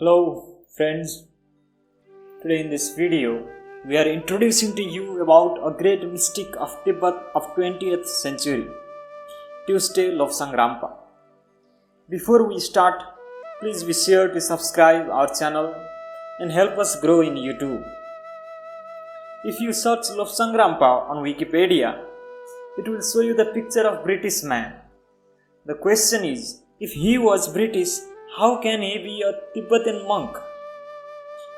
Hello friends, today in this video we are introducing to you about a great mystic of Tibet of 20th century, Tuesday Lobsang Rampa. Before we start, please be sure to subscribe our channel and help us grow in YouTube. If you search Lobsang Rampa on Wikipedia, it will show you the picture of British man. The question is, if he was British, how can he be a Tibetan monk?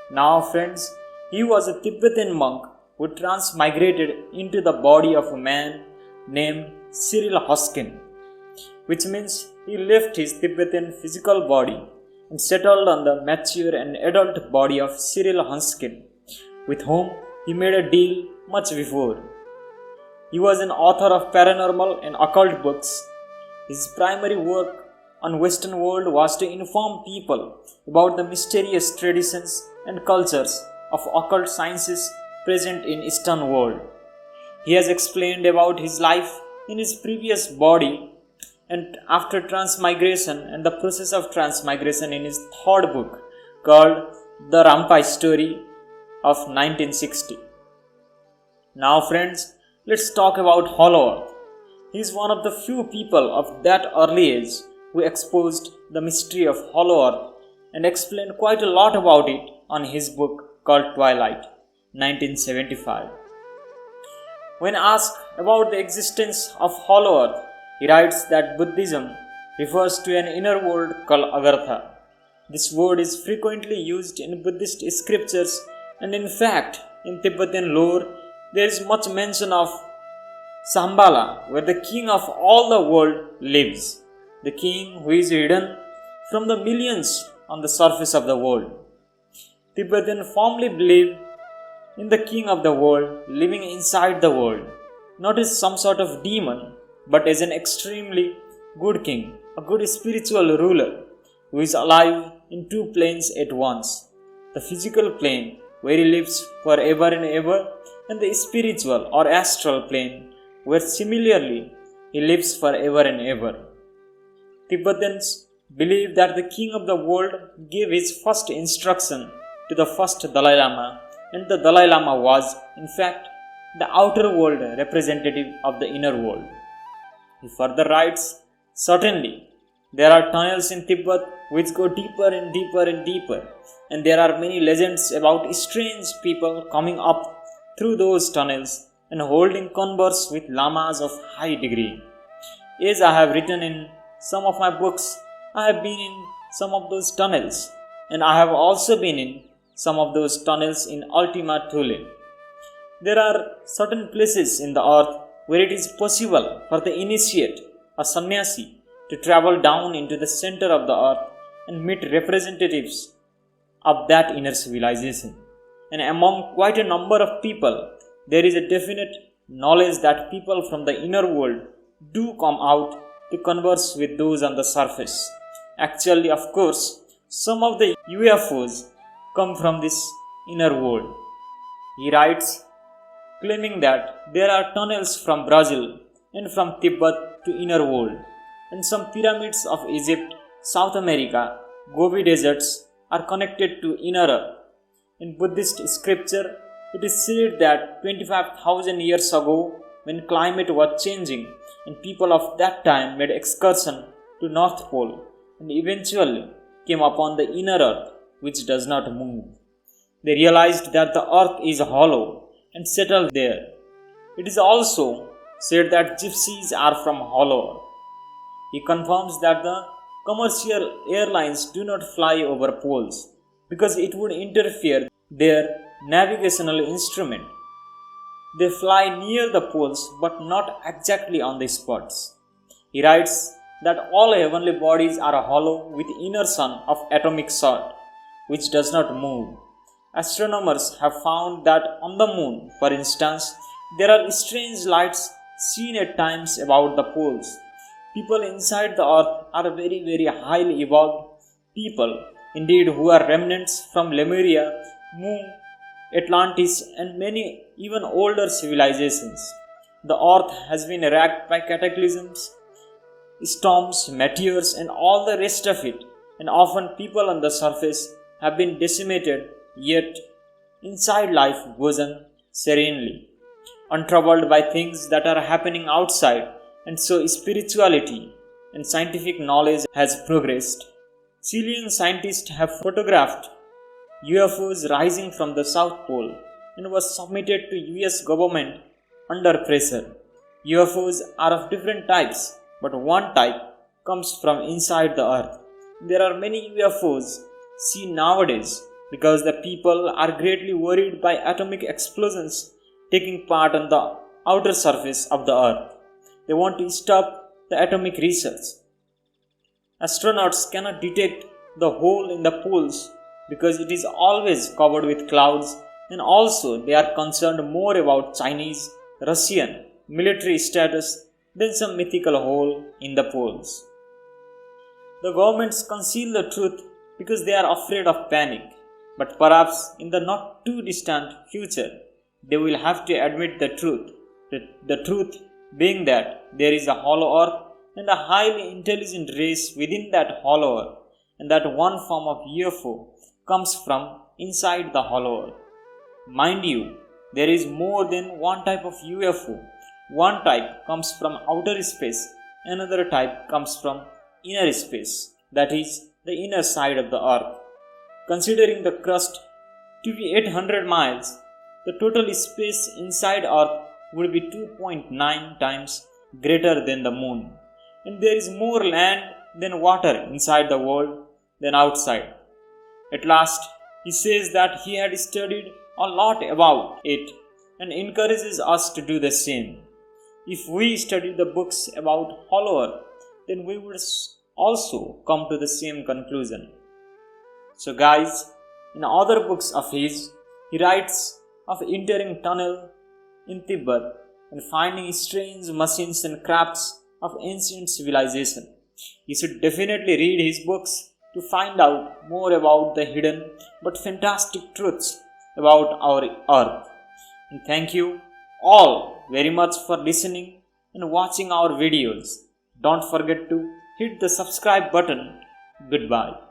Now friends, he was a Tibetan monk who transmigrated into the body of a man named Cyril Hoskin, which means he left his Tibetan physical body and settled on the mature and adult body of Cyril Hoskin, with whom he made a deal much before. He was an author of paranormal and occult books. His primary work on Western world was to inform people about the mysterious traditions and cultures of occult sciences present in Eastern world. He has explained about his life in his previous body and after transmigration and the process of transmigration in his third book called The Rampa Story of 1960. Now friends, let's talk about Hollow Earth. He is one of the few people of that early age who exposed the mystery of Hollow Earth and explained quite a lot about it on his book called Twilight, 1975. When asked about the existence of Hollow Earth, he writes that Buddhism refers to an inner world called Agartha. This word is frequently used in Buddhist scriptures, and in fact, in Tibetan lore, there is much mention of Sambhalla, where the king of all the world lives. The king who is hidden from the millions on the surface of the world. Tibetans firmly believe in the king of the world living inside the world, not as some sort of demon, but as an extremely good king, a good spiritual ruler who is alive in two planes at once. The physical plane, where he lives forever and ever, and the spiritual or astral plane, where similarly he lives forever and ever. Tibetans believe that the king of the world gave his first instruction to the first Dalai Lama, and the Dalai Lama was, in fact, the outer world representative of the inner world. He further writes, certainly, there are tunnels in Tibet which go deeper and deeper and deeper, and there are many legends about strange people coming up through those tunnels and holding converse with lamas of high degree. As I have written in some of my books, I have been in some of those tunnels, and I have also been in some of those tunnels in Ultima Thule. There are certain places in the earth where it is possible for the initiate, a sannyasi, to travel down into the center of the earth and meet representatives of that inner civilization. And among quite a number of people, there is a definite knowledge that people from the inner world do come out to converse with those on the surface. Actually, of course, some of the UFOs come from this inner world. He writes, claiming that there are tunnels from Brazil and from Tibet to inner world, and some pyramids of Egypt, South America, Gobi deserts are connected to inner earth. In Buddhist scripture, it is said that 25,000 years ago, when climate was changing and people of that time made excursion to North Pole and eventually came upon the inner earth which does not move. They realized that the earth is hollow and settled there. It is also said that gypsies are from hollow earth. He confirms that the commercial airlines do not fly over poles because it would interfere their navigational instrument. They fly near the poles but not exactly on the spots. He writes that all heavenly bodies are hollow with inner sun of atomic salt, which does not move. Astronomers have found that on the moon, for instance, there are strange lights seen at times about the poles. People inside the earth are very highly evolved people, indeed, who are remnants from Lemuria, Mu, Atlantis, and many even older civilizations. The earth has been racked by cataclysms, storms, meteors, and all the rest of it, and often people on the surface have been decimated, yet inside life goes on serenely, untroubled by things that are happening outside, and so spirituality and scientific knowledge has progressed. Chilean scientists have photographed UFOs rising from the South Pole and was submitted to US government under pressure. UFOs are of different types, but one type comes from inside the earth. There are many UFOs seen nowadays because the people are greatly worried by atomic explosions taking part on the outer surface of the earth. They want to stop the atomic research. Astronauts cannot detect the hole in the poles because it is always covered with clouds, and also they are concerned more about Chinese, Russian military status than some mythical hole in the poles. The governments conceal the truth because they are afraid of panic, but perhaps in the not too distant future they will have to admit the truth. The truth being that there is a hollow earth and a highly intelligent race within that hollow earth, and that one form of UFO comes from inside the hollow earth. Mind you, there is more than one type of UFO. One type comes from outer space, another type comes from inner space, that is, the inner side of the earth. Considering the crust to be 800 miles, the total space inside earth would be 2.9 times greater than the moon, and there is more land than water inside the world than outside. At last, he says that he had studied a lot about it and encourages us to do the same. If we study the books about hollow earth, then we would also come to the same conclusion. So guys, in other books of his, he writes of entering tunnel in Tibet and finding strange machines and crafts of ancient civilization. You should definitely read his books to find out more about the hidden but fantastic truths about our earth. And thank you all very much for listening and watching our videos. Don't forget to hit the subscribe button. Goodbye.